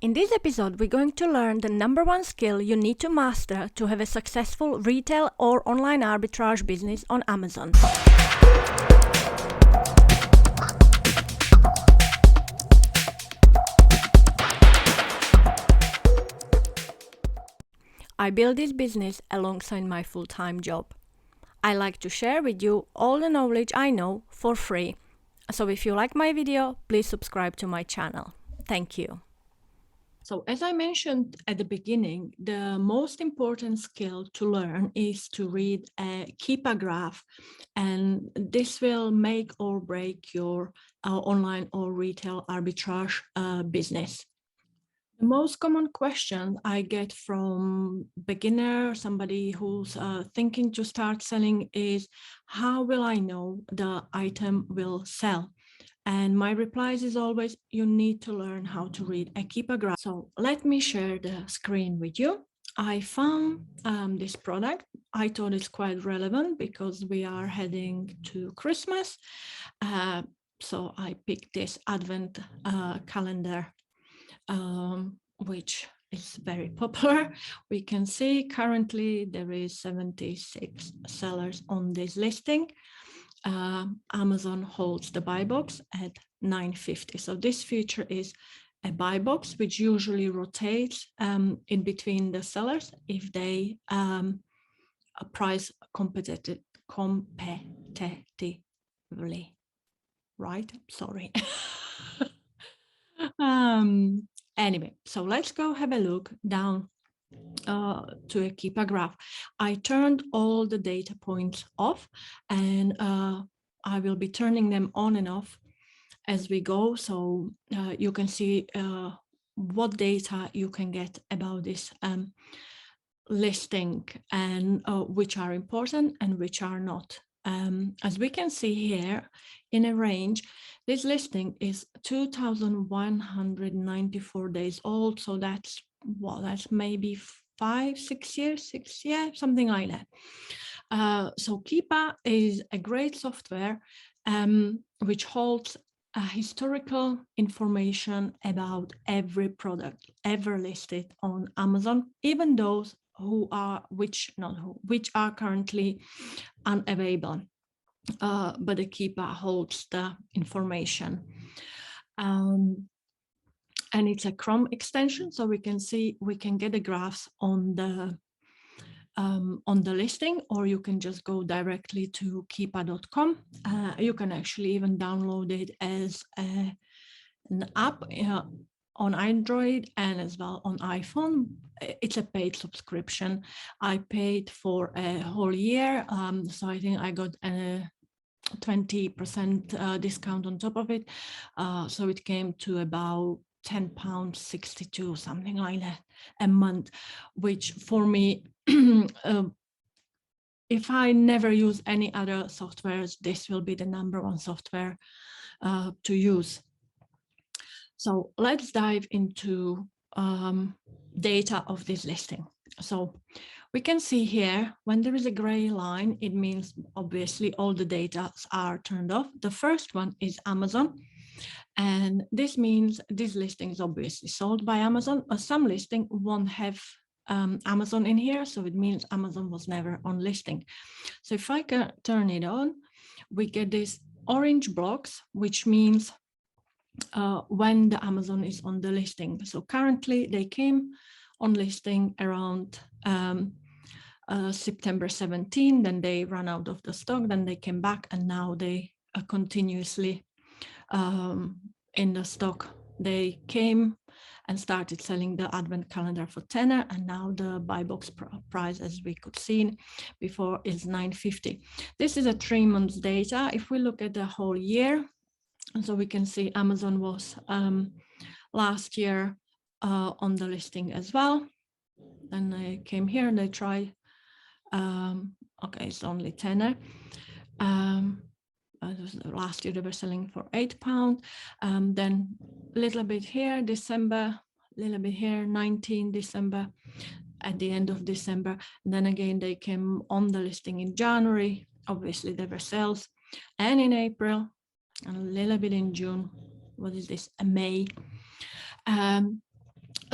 In this episode, we're going to learn the number one skill you need to master to have a successful retail or online arbitrage business on Amazon. I built this business alongside my full-time job. I like to share with you all the knowledge I know for free. So if you like my video, please subscribe to my channel. Thank you. So as I mentioned at the beginning, the most important skill to learn is to read a Keepa Graph, and this will make or break your online or retail arbitrage business. The most common question I get from beginner, somebody who's thinking to start selling is, how will I know the item will sell? And my replies is always, you need to learn how to read a Keepa Graph. So let me share the screen with you. I found this product. I thought it's quite relevant because we are heading to Christmas. So I picked this advent calendar, which is very popular. We can see currently there is 76 sellers on this listing. Amazon holds the buy box at $9.50. So this feature is a buy box, which usually rotates in between the sellers if they price competitively, right? Sorry. Anyway, so let's go have a look down to a Keepa Graph. I turned all the data points off, and I will be turning them on and off as we go, so you can see what data you can get about this listing, and which are important and which are not. As we can see here, in a range, this listing is 2,194 days old, so that's, well, that's maybe 6 years, something like that. So Keepa is a great software which holds historical information about every product ever listed on Amazon, even those which are currently unavailable. But the Keepa holds the information. And it's a Chrome extension, so we can get the graphs on the listing, or you can just go directly to keepa.com. You can actually even download it as an app on Android and as well on iPhone. It's a paid subscription. I paid for a whole year, so I think I got a 20% discount on top of it. So it came to about £10.62, something like that, a month, which for me, if I never use any other softwares, this will be the number one software to use. So let's dive into data of this listing. So we can see here, when there is a gray line, it means obviously all the data are turned off. The first one is Amazon. And this means this listing is obviously sold by Amazon. Some listing won't have Amazon in here, so it means Amazon was never on listing. So if I can turn it on, we get these orange blocks, which means when the Amazon is on the listing. So currently they came on listing around September 17, then they ran out of the stock, then they came back, and now they are continuously in the stock. They came and started selling the advent calendar for tenner, and now the buy box price, as we could see before, is $9.50. This is a 3 months data. If we look at the whole year, so we can see Amazon was last year on the listing as well. Then they came here and they tried, okay, it's only tenner. Last year they were selling for £8. Then a little bit here, December, a little bit here, 19 December, at the end of December. And then again, they came on the listing in January. Obviously, there were sales. And in April, and a little bit in June. What is this? May.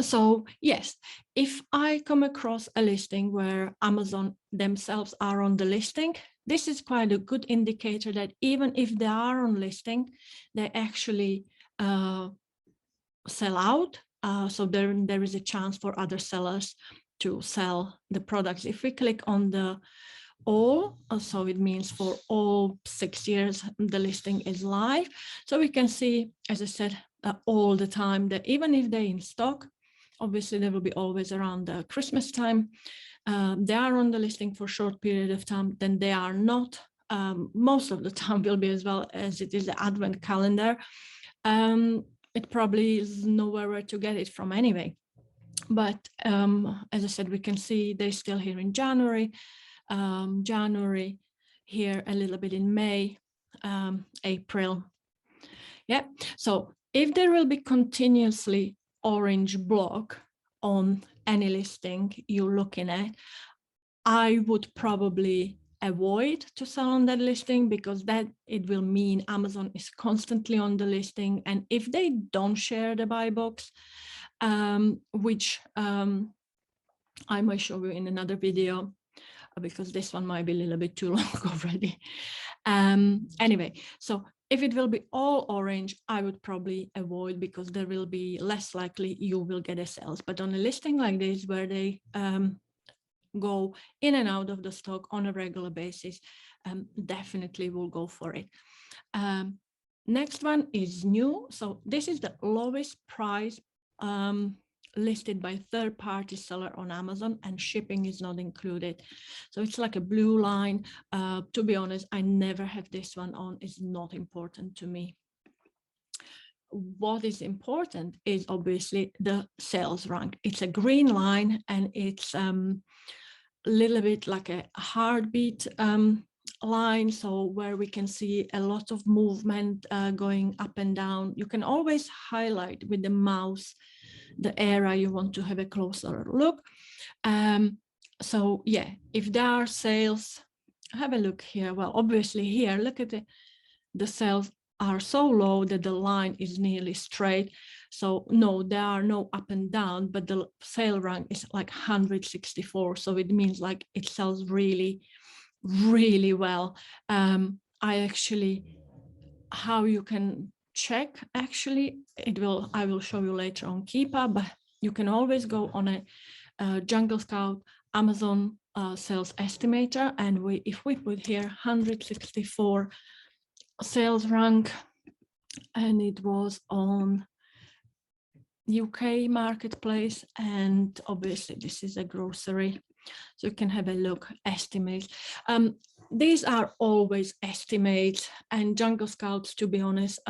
So yes, if I come across a listing where Amazon themselves are on the listing, this is quite a good indicator that even if they are on listing, they actually sell out. So there is a chance for other sellers to sell the products. If we click on the all, so it means for all 6 years the listing is live. So we can see, as I said, all the time that even if they're in stock, obviously they will be always around the Christmas time, they are on the listing for a short period of time, then they are not. Most of the time will be, as well as it is the advent calendar. It probably is nowhere to get it from anyway. But as I said, we can see they're still here in January, here a little bit in May, April. Yeah, so if there will be continuously orange block on any listing you're looking at, I would probably avoid to sell on that listing, because that it will mean Amazon is constantly on the listing. And if they don't share the buy box, which I might show you in another video, because this one might be a little bit too long already. Anyway, so if it will be all orange, I would probably avoid, because there will be less likely you will get a sales. But on a listing like this, where they go in and out of the stock on a regular basis, definitely will go for it. Next one is new. So this is the lowest price listed by third-party seller on Amazon, and shipping is not included. So it's like a blue line. To be honest, I never have this one on. It's not important to me. What is important is obviously the sales rank. It's a green line, and it's little bit like a heartbeat line, so where we can see a lot of movement going up and down. You can always highlight with the mouse the area you want to have a closer look. So yeah, if there are sales, have a look here. Well, obviously here, look at the sales are so low that the line is nearly straight. So no, there are no up and down, but the sale rank is like 164. So it means like it sells really, really well. I actually, how you can check, actually, I will show you later on Keepa, but you can always go on a Jungle Scout Amazon sales estimator, and if we put here 164 sales rank, and it was on UK marketplace, and obviously this is a grocery, so you can have a look, estimate. These are always estimates, and Jungle Scouts, to be honest,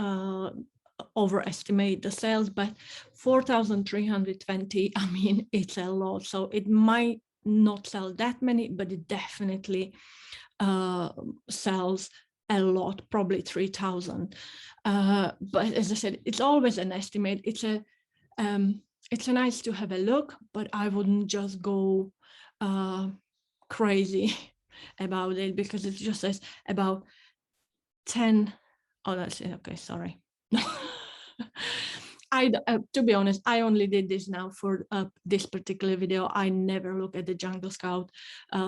overestimate the sales, but 4,320, I mean, it's a lot. So it might not sell that many, but it definitely sells a lot, probably 3,000. But as I said, it's always an estimate. It's a nice to have a look, but I wouldn't just go crazy about it, because it just says about 10. Oh, that's it. Okay, sorry. To be honest, I only did this now for this particular video. I never look at the Jungle Scout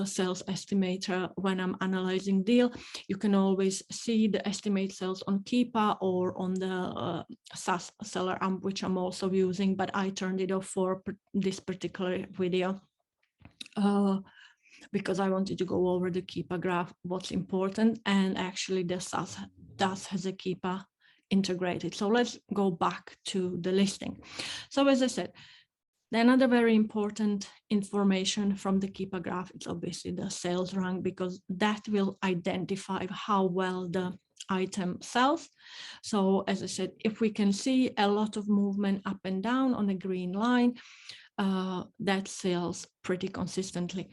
sales estimator when I'm analyzing deal. You can always see the estimate sales on Keepa or on the SaaS seller amp, which I'm also using, but I turned it off for this particular video because I wanted to go over the Keepa graph, what's important, and actually the SaaS does has a Keepa integrated. So let's go back to the listing. So as I said, another very important information from the Keepa graph is obviously the sales rank, because that will identify how well the item sells. So as I said, if we can see a lot of movement up and down on a green line, that sells pretty consistently.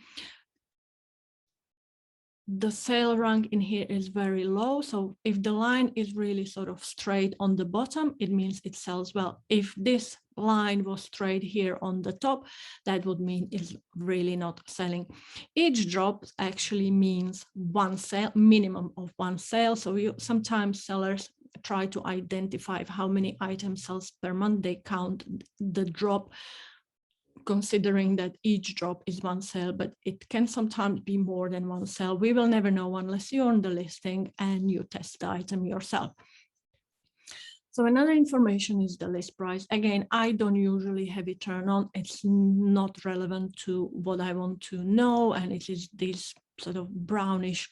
The sale rank in here is very low. So if the line is really sort of straight on the bottom, it means it sells well. If this line was straight here on the top, that would mean it's really not selling. Each drop actually means one sale, minimum of one sale. So sometimes sellers try to identify how many items sells per month. They count the drop considering that each drop is one sale, but it can sometimes be more than one sale. We will never know unless you're on the listing and you test the item yourself. So another information is the list price. Again, I don't usually have it turned on. It's not relevant to what I want to know. And it is this sort of brownish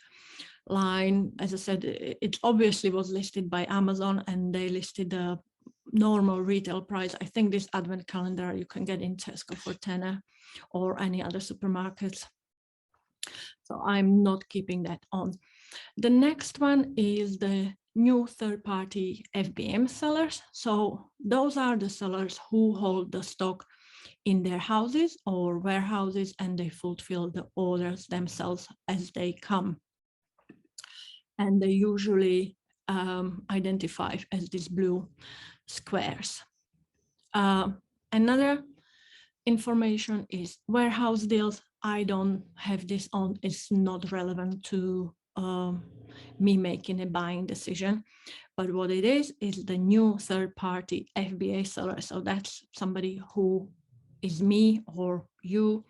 line. As I said, it obviously was listed by Amazon and they listed the normal retail price. I think this advent calendar you can get in Tesco for tenner or any other supermarkets. So I'm not keeping that on. The next one is the new third-party FBM sellers. So those are the sellers who hold the stock in their houses or warehouses and they fulfill the orders themselves as they come. And they usually identify as these blue squares. Another information is warehouse deals. I don't have this on. It's not relevant to me making a buying decision. But what it is the new third-party FBA seller. So that's somebody who is me or you,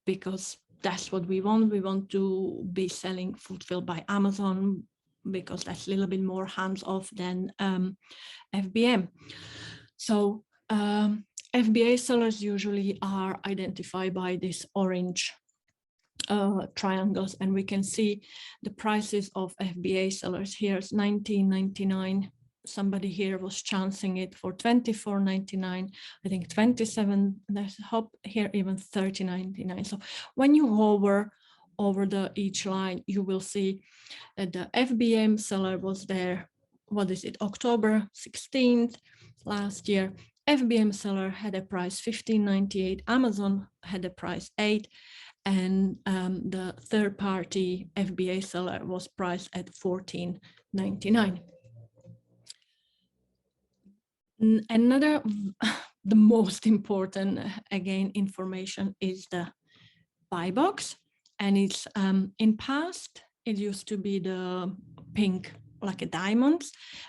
because that's what we want. We want to be selling fulfilled by Amazon because that's a little bit more hands-off than FBM. So FBA sellers usually are identified by this orange triangles, and we can see the prices of FBA sellers. Here's $19.99. Somebody here was chancing it for $24.99. I think 27. There's hop here even $30.99. So when you hover over the each line, you will see that the FBM seller was there. What is it? October 16th last year. FBM seller had a price $15.98. Amazon had a price $8. And the third-party FBA seller was priced at $14.99. Another, the most important, again, information is the buy box. And it's in past, it used to be the pink, like a diamond,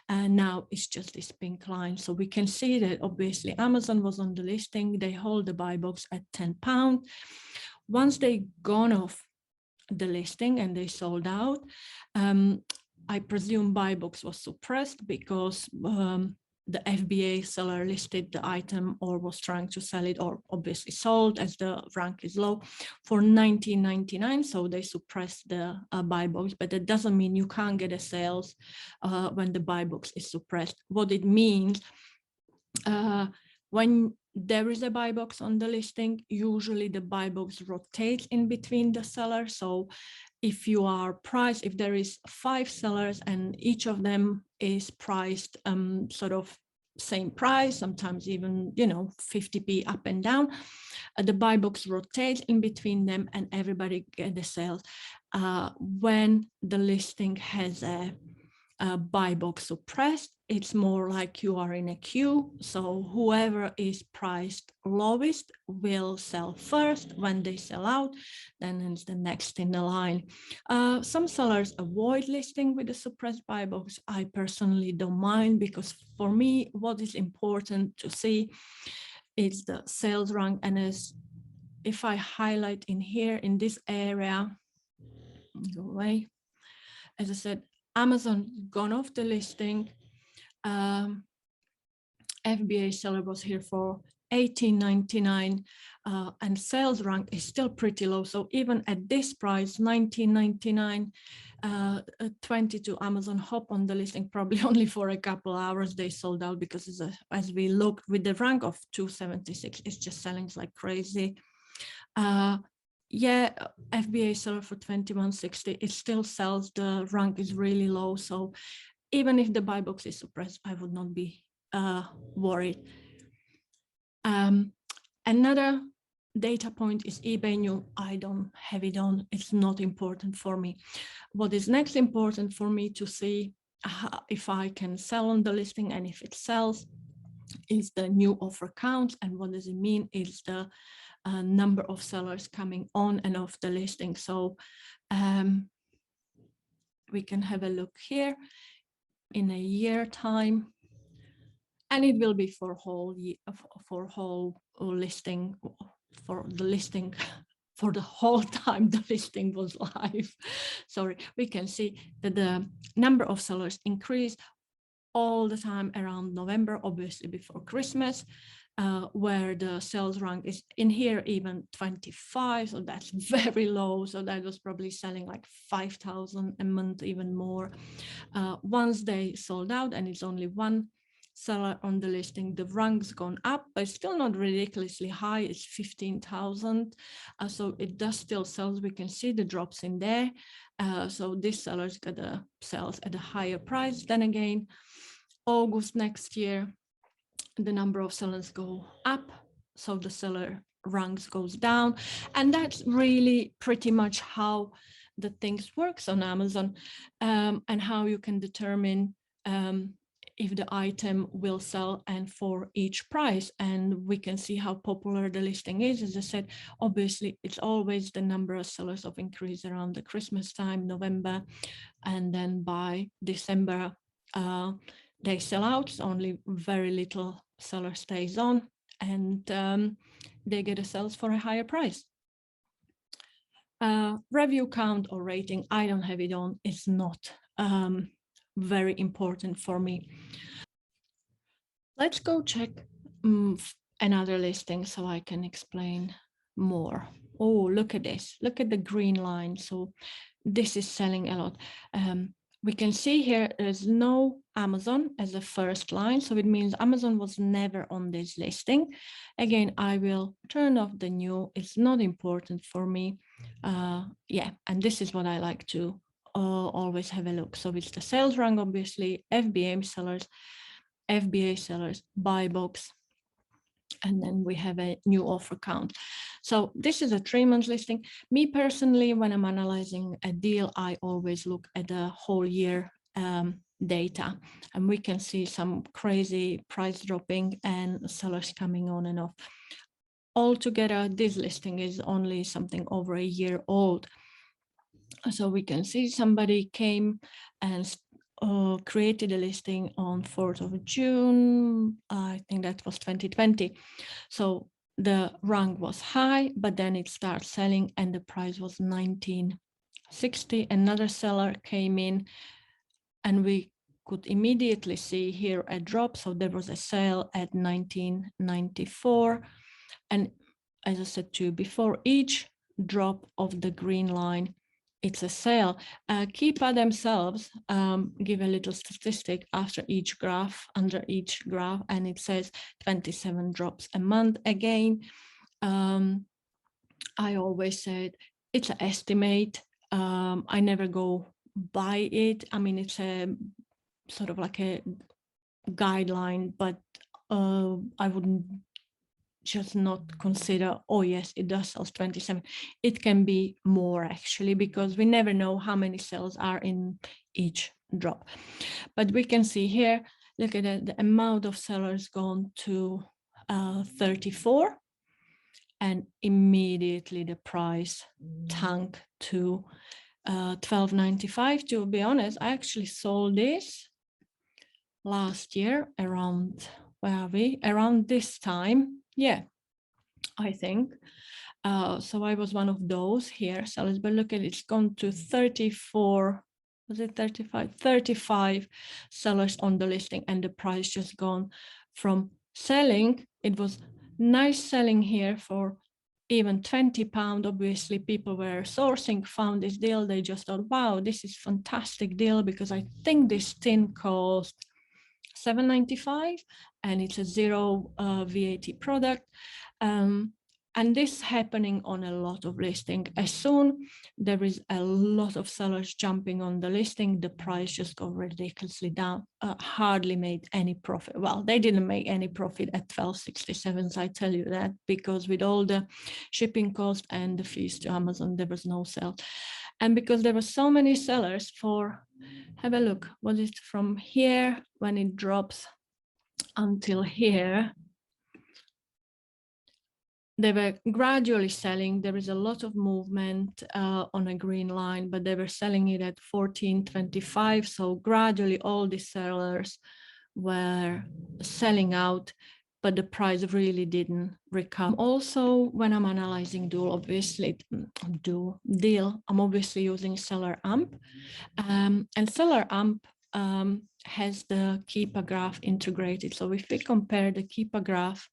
and now it's just this pink line. So we can see that obviously Amazon was on the listing. They hold the buy box at £10. Once they gone off the listing and they sold out, I presume buy box was suppressed because the FBA seller listed the item or was trying to sell it, or obviously sold as the rank is low, for $19.99. So they suppressed the buy box, but that doesn't mean you can't get a sales when the buy box is suppressed. What it means, when there is a buy box on the listing, usually the buy box rotates in between the sellers. So if you are priced, if there is 5 sellers and each of them is priced sort of same price, sometimes even, 50p up and down, the buy box rotates in between them and everybody get the sales. When the listing has a buy box suppressed, it's more like you are in a queue. So whoever is priced lowest will sell first. When they sell out, then it's the next in the line. Some sellers avoid listing with the suppressed buy box. I personally don't mind, because for me, what is important to see is the sales rank. And as if I highlight in here, in this area, go away, as I said, Amazon gone off the listing. FBA seller was here for $18.99, and sales rank is still pretty low. So even at this price, $19.99, 22 Amazon hop on the listing, probably only for a couple hours they sold out, because as we look with the rank of 276, it's just selling like crazy. Yeah, FBA seller for $21.60, it still sells. The rank is really low. So even if the buy box is suppressed, I would not be worried. Another data point is eBay new. I don't have it on. It's not important for me. What is next important for me to see if I can sell on the listing and if it sells is the new offer count. And what does it mean? Is the number of sellers coming on and off the listing. So we can have a look here in a year time. and it will be for whole listing, for the listing for the whole time the listing was live. Sorry, we can see that the number of sellers increased all the time around November, obviously before Christmas, where the sales rank is in here even 25, so that's very low. So that was probably selling like 5,000 a month, even more. Once they sold out and it's only one seller on the listing, the rank's gone up, but it's still not ridiculously high. It's 15,000. So it does still sells. We can see the drops in there. So this seller's got the sales at a higher price. Then again, August next year, the number of sellers go up, so the seller ranks goes down. And that's really pretty much how the things works on Amazon, and how you can determine if the item will sell and for each price. And we can see how popular the listing is. As I said, obviously it's always the number of sellers of increase around the Christmas time, November, and then by December they sell out. Only very little seller stays on, and they get a sales for a higher price. Review count or rating, I don't have it on. It's not very important for me. Let's go check another listing so I can explain more. Oh, look at this. Look at the green line. So this is selling a lot. We can see here there's no Amazon as a first line, so it means Amazon was never on this listing. Again, I will turn off the new. It's not important for me. Yeah, and this is what I like to always have a look. So it's the sales rank, obviously, FBA sellers, buy box, and then we have a new offer count. So this is a 3-month listing. Me personally, when I'm analyzing a deal, I always look at the whole year data, and we can see some crazy price dropping and sellers coming on and off. Altogether, this listing is only something over a year old. So we can see somebody came and created a listing on 4th of June. I think that was 2020. So the rank was high, but then it started selling and the price was 1960. Another seller came in and we could immediately see here a drop. So there was a sale at 1994. And as I said to you before, each drop of the green line, it's a sale. Keepa themselves give a little statistic after each graph, under each graph, and it says 27 drops a month. Again, I always said it's an estimate. I never go by it. I mean, it's a sort of like a guideline, but I wouldn't just not consider, oh yes, it does sell 27. It can be more actually, because we never know how many cells are in each drop. But we can see here, look at the amount of sellers gone to 34, and immediately the price tanked to 12.95. To be honest, I actually sold this last year around, where are we? Around this time. Yeah, I think. So I was one of those here sellers, but look at it, it's gone to 34, was it 35? 35 sellers on the listing, and the price just gone from selling. It was nice selling here for even £20. Obviously, people were sourcing, found this deal. They just thought, wow, this is fantastic deal, because I think this tin cost $7.95 and it's a zero VAT product. And this happening on a lot of listing. As soon there is a lot of sellers jumping on the listing, the price just got ridiculously down, hardly made any profit. Well, they didn't make any profit at 12.67, I tell you that, because with all the shipping cost and the fees to Amazon, there was no sale. And because there were so many sellers for, have a look, was it from here when it drops until here, they were gradually selling. There is a lot of movement on a green line, but they were selling it at 14.25. So gradually all the sellers were selling out, but the price really didn't recover. Also, when I'm analyzing deal, I'm obviously using Seller Amp, and Seller Amp has the Keepa Graph integrated. So if we compare the Keepa Graph,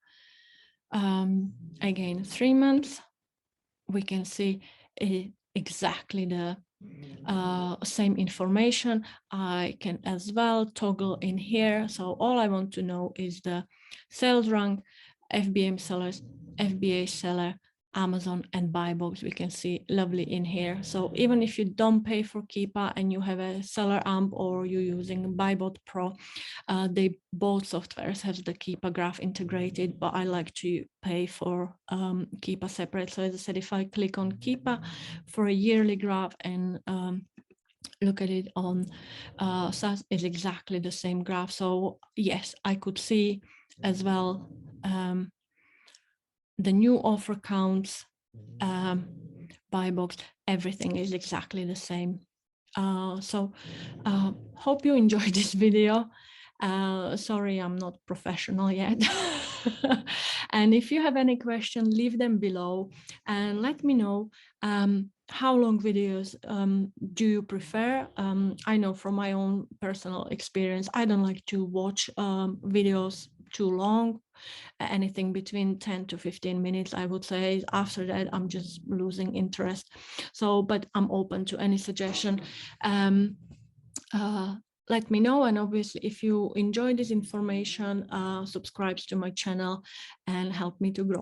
again, 3 months, we can see exactly the same information. I can as well toggle in here. So all I want to know is the sales rank, FBA sellers, FBA seller, Amazon and buy box. We can see lovely in here. So even if you don't pay for Keepa and you have a Seller Amp or you're using BuyBot Pro, they both softwares have the Keepa Graph integrated, but I like to pay for Keepa separate. So as I said, if I click on Keepa for a yearly graph and look at it on SaaS, is exactly the same graph. So yes, I could see as well the new offer counts, buy box, everything is exactly the same. So hope you enjoyed this video. Sorry, I'm not professional yet. And if you have any questions, leave them below and let me know how long videos do you prefer. I know from my own personal experience, I don't like to watch videos too long, anything between 10 to 15 minutes, I would say. After that, I'm just losing interest. So, but I'm open to any suggestion. Let me know, and obviously if you enjoy this information, subscribe to my channel and help me to grow.